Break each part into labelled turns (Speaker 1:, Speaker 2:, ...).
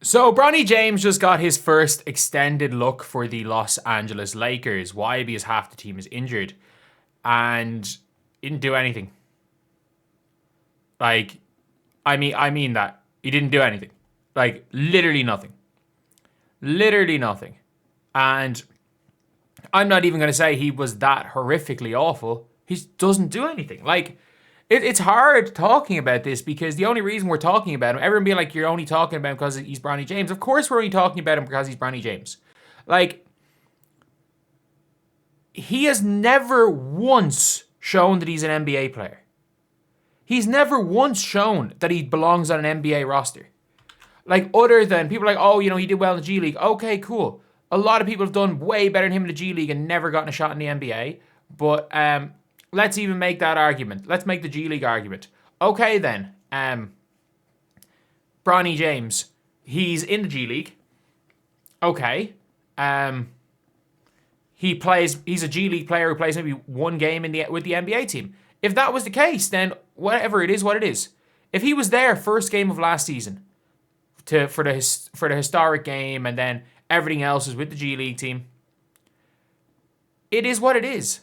Speaker 1: So Bronny James just got his first extended look for the Los Angeles Lakers. Why? Because half the team is injured. And he didn't do anything. Like, I mean that. He didn't do anything. Like, literally nothing. Literally nothing. And I'm not even going to say he was that horrifically awful. He doesn't do anything. Like, it's hard talking about this because the only reason we're talking about him, everyone being like, you're only talking about him because he's Bronny James. Of course we're only talking about him because he's Bronny James. Like, he has never once shown that he's an NBA player. He's never once shown that he belongs on an NBA roster. Like, other than people are like, oh, he did well in the G League. Okay, cool. A lot of people have done way better than him in the G League and never gotten a shot in the NBA. But let's even make that argument. Let's make the G League argument. Okay, then. Bronny James. He's in the G League. Okay. He's a G League player who plays maybe one game with the NBA team. If that was the case, then whatever it is, what it is. If he was there first game of last season for the historic game and then everything else is with the G League team, it is what it is.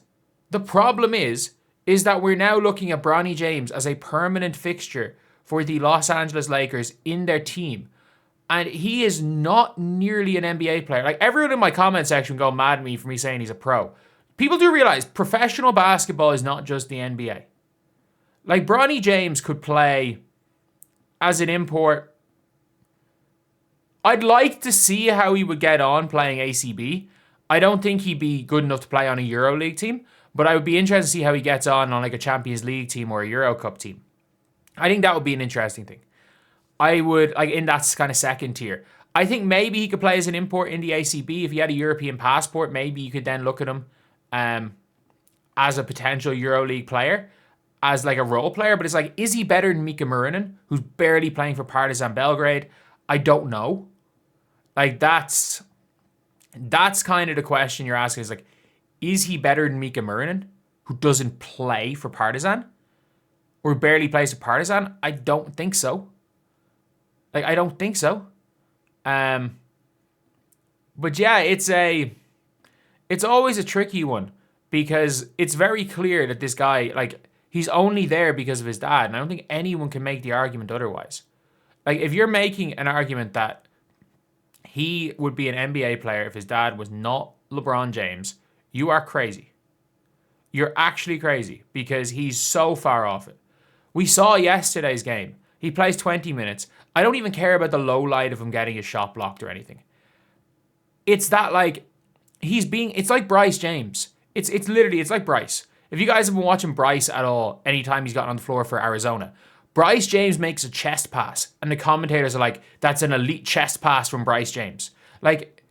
Speaker 1: The problem is that we're now looking at Bronny James as a permanent fixture for the Los Angeles Lakers in their team. And he is not nearly an NBA player. Like, everyone in my comment section go mad at me for me saying he's a pro. People do realize professional basketball is not just the NBA. Like, Bronny James could play as an import. I'd like to see how he would get on playing ACB. I don't think he'd be good enough to play on a EuroLeague team, but I would be interested to see how he gets on like a Champions League team or a Euro Cup team. I think that would be an interesting thing. I would, like, in that kind of second tier. I think maybe he could play as an import in the ACB. If he had a European passport, maybe you could then look at him as a potential EuroLeague player, as like a role player. But it's like, is he better than Mika Marinin, who's barely playing for Partizan Belgrade? I don't know. Like, that's kind of the question you're asking. Is like, is he better than Mika Marinin, who doesn't play for Partizan? Or barely plays for Partizan? I don't think so. Like, I don't think so. But yeah, it's always a tricky one because it's very clear that this guy, like, he's only there because of his dad. And I don't think anyone can make the argument otherwise. Like, if you're making an argument that he would be an NBA player if his dad was not LeBron James, you are crazy. You're actually crazy because he's so far off it. We saw yesterday's game. He plays 20 minutes. I don't even care about the low light of him getting his shot blocked or anything. It's that, like, it's like Bryce James. It's like Bryce. If you guys have been watching Bryce at all, anytime he's gotten on the floor for Arizona, Bryce James makes a chest pass, and the commentators are like, that's an elite chest pass from Bryce James. Like,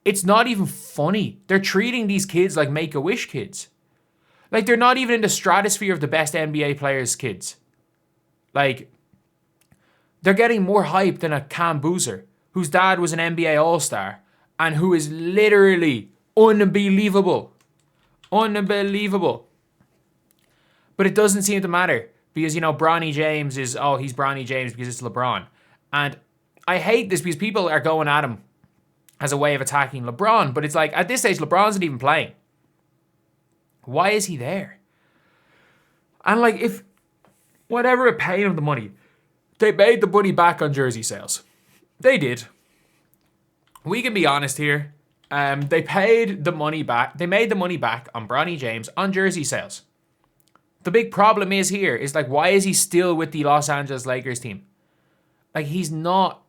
Speaker 1: it's not even funny. They're treating these kids like Make-A-Wish kids. Like, they're not even in the stratosphere of the best NBA players' kids. Like, they're getting more hype than a Cam Boozer, whose dad was an NBA All-Star, and who is literally unbelievable. Unbelievable. But it doesn't seem to matter, because, Bronny James he's Bronny James because it's LeBron. And I hate this because people are going at him as a way of attacking LeBron, but it's like, at this stage, LeBron's not even playing. Why is he there? And, like, if whatever it paid him the money, they made the money back on jersey sales. They did. We can be honest here. They paid the money back. They made the money back on Bronny James on jersey sales. The big problem is here is, like, why is he still with the Los Angeles Lakers team? Like, he's not.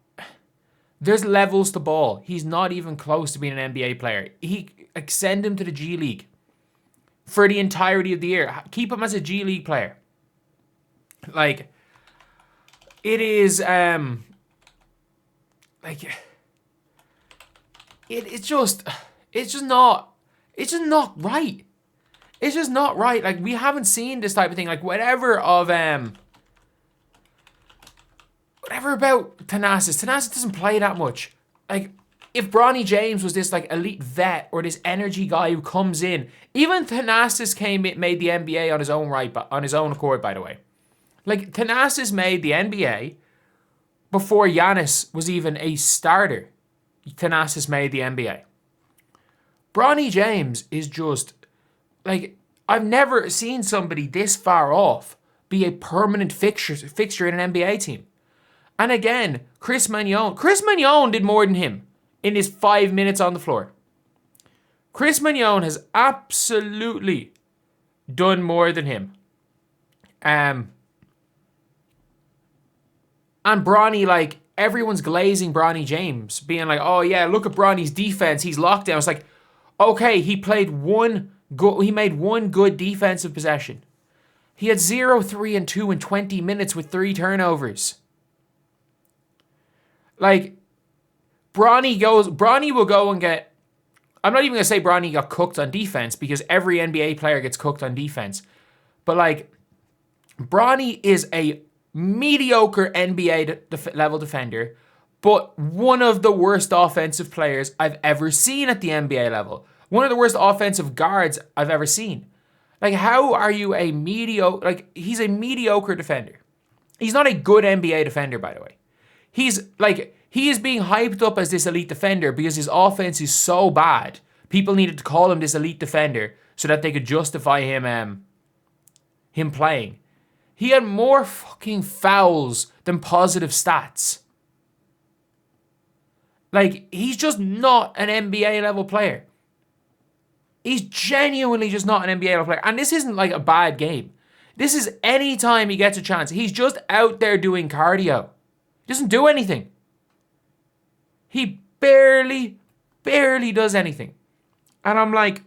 Speaker 1: There's levels to ball. He's not even close to being an NBA player. Send him to the G League for the entirety of the year. Keep him as a G League player. Like, it is, it's just not right. It's just not right. Like, we haven't seen this type of thing. Like, whatever about Thanasis. Thanasis doesn't play that much. Like, if Bronny James was this, like, elite vet or this energy guy who comes in, even Thanasis made the NBA on his own right, on his own accord, by the way. Like, Thanasis made the NBA before Giannis was even a starter, Thanasis made the NBA. Bronny James is just, like, I've never seen somebody this far off be a permanent fixture in an NBA team. And again, Chris Magnon did more than him in his 5 minutes on the floor. Chris Magnon has absolutely done more than him. And Bronny, like, everyone's glazing Bronny James, being like, oh yeah, look at Bronny's defense, he's locked down. It's like, okay, he made one good defensive possession. He had 0, 3, and 2 in 20 minutes with 3 turnovers. Like, Bronny will go and get, I'm not even going to say Bronny got cooked on defense, because every NBA player gets cooked on defense. But, like, Bronny is a mediocre NBA level defender, but one of the worst offensive players I've ever seen at the NBA level. One of the worst offensive guards I've ever seen. Like, how are you a mediocre, like, he's a mediocre defender. He's not a good NBA defender, by the way. He's, like, he is being hyped up as this elite defender because his offense is so bad. People needed to call him this elite defender so that they could justify him playing. He had more fucking fouls than positive stats. Like, he's just not an NBA level player. He's genuinely just not an NBA level player. And this isn't like a bad game. This is any time he gets a chance. He's just out there doing cardio. He doesn't do anything. He barely does anything. And I'm like,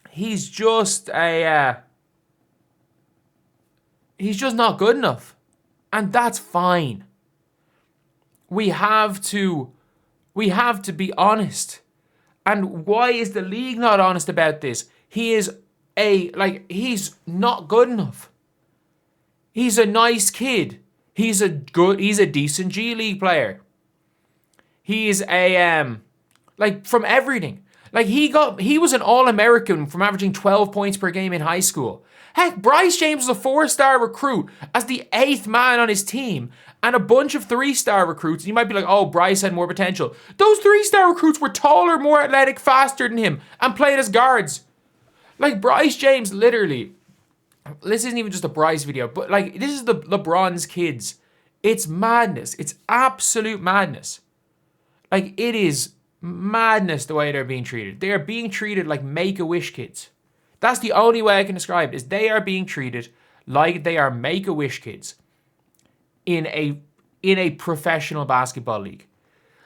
Speaker 1: he's just he's just not good enough. And that's fine. We have to be honest. And why is the league not honest about this? He's not good enough. He's a nice kid. He's a decent G League player. He's from everything. Like, he was an All-American from averaging 12 points per game in high school. Heck, Bryce James was a 4-star recruit as the 8th man on his team, and a bunch of 3-star recruits. You might be like, oh, Bryce had more potential. Those 3-star recruits were taller, more athletic, faster than him, and played as guards. Like, Bryce James, literally, this isn't even just a Bryce video, but, like, this is the LeBron's kids. It's madness. It's absolute madness. Like, it is madness the way they're being treated. They are being treated like Make-A-Wish kids. That's the only way I can describe it, is they are being treated like they are Make-A-Wish kids in a professional basketball league.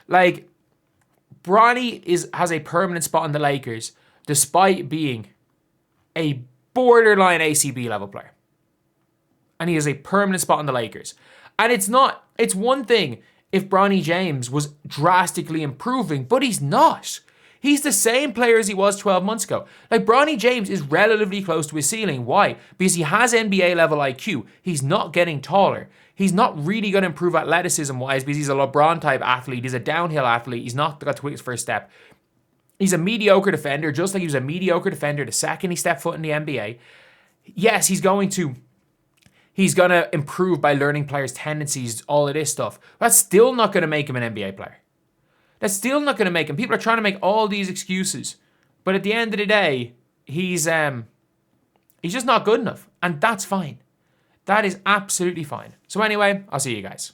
Speaker 1: Like, Bronny has a permanent spot in the Lakers despite being a borderline ACB level player. And he has a permanent spot in the Lakers. And it's one thing if Bronny James was drastically improving, but he's not. He's the same player as he was 12 months ago. Like, Bronny James is relatively close to his ceiling. Why? Because he has NBA level IQ. He's not getting taller. He's not really going to improve athleticism-wise because he's a LeBron type athlete. He's a downhill athlete. He's not got to take his first step. He's a mediocre defender, just like he was a mediocre defender the second he stepped foot in the NBA. Yes, he's going to improve by learning players' tendencies, all of this stuff. That's still not going to make him an NBA player. That's still not going to make him. People are trying to make all these excuses. But at the end of the day, he's just not good enough. And that's fine. That is absolutely fine. So anyway, I'll see you guys.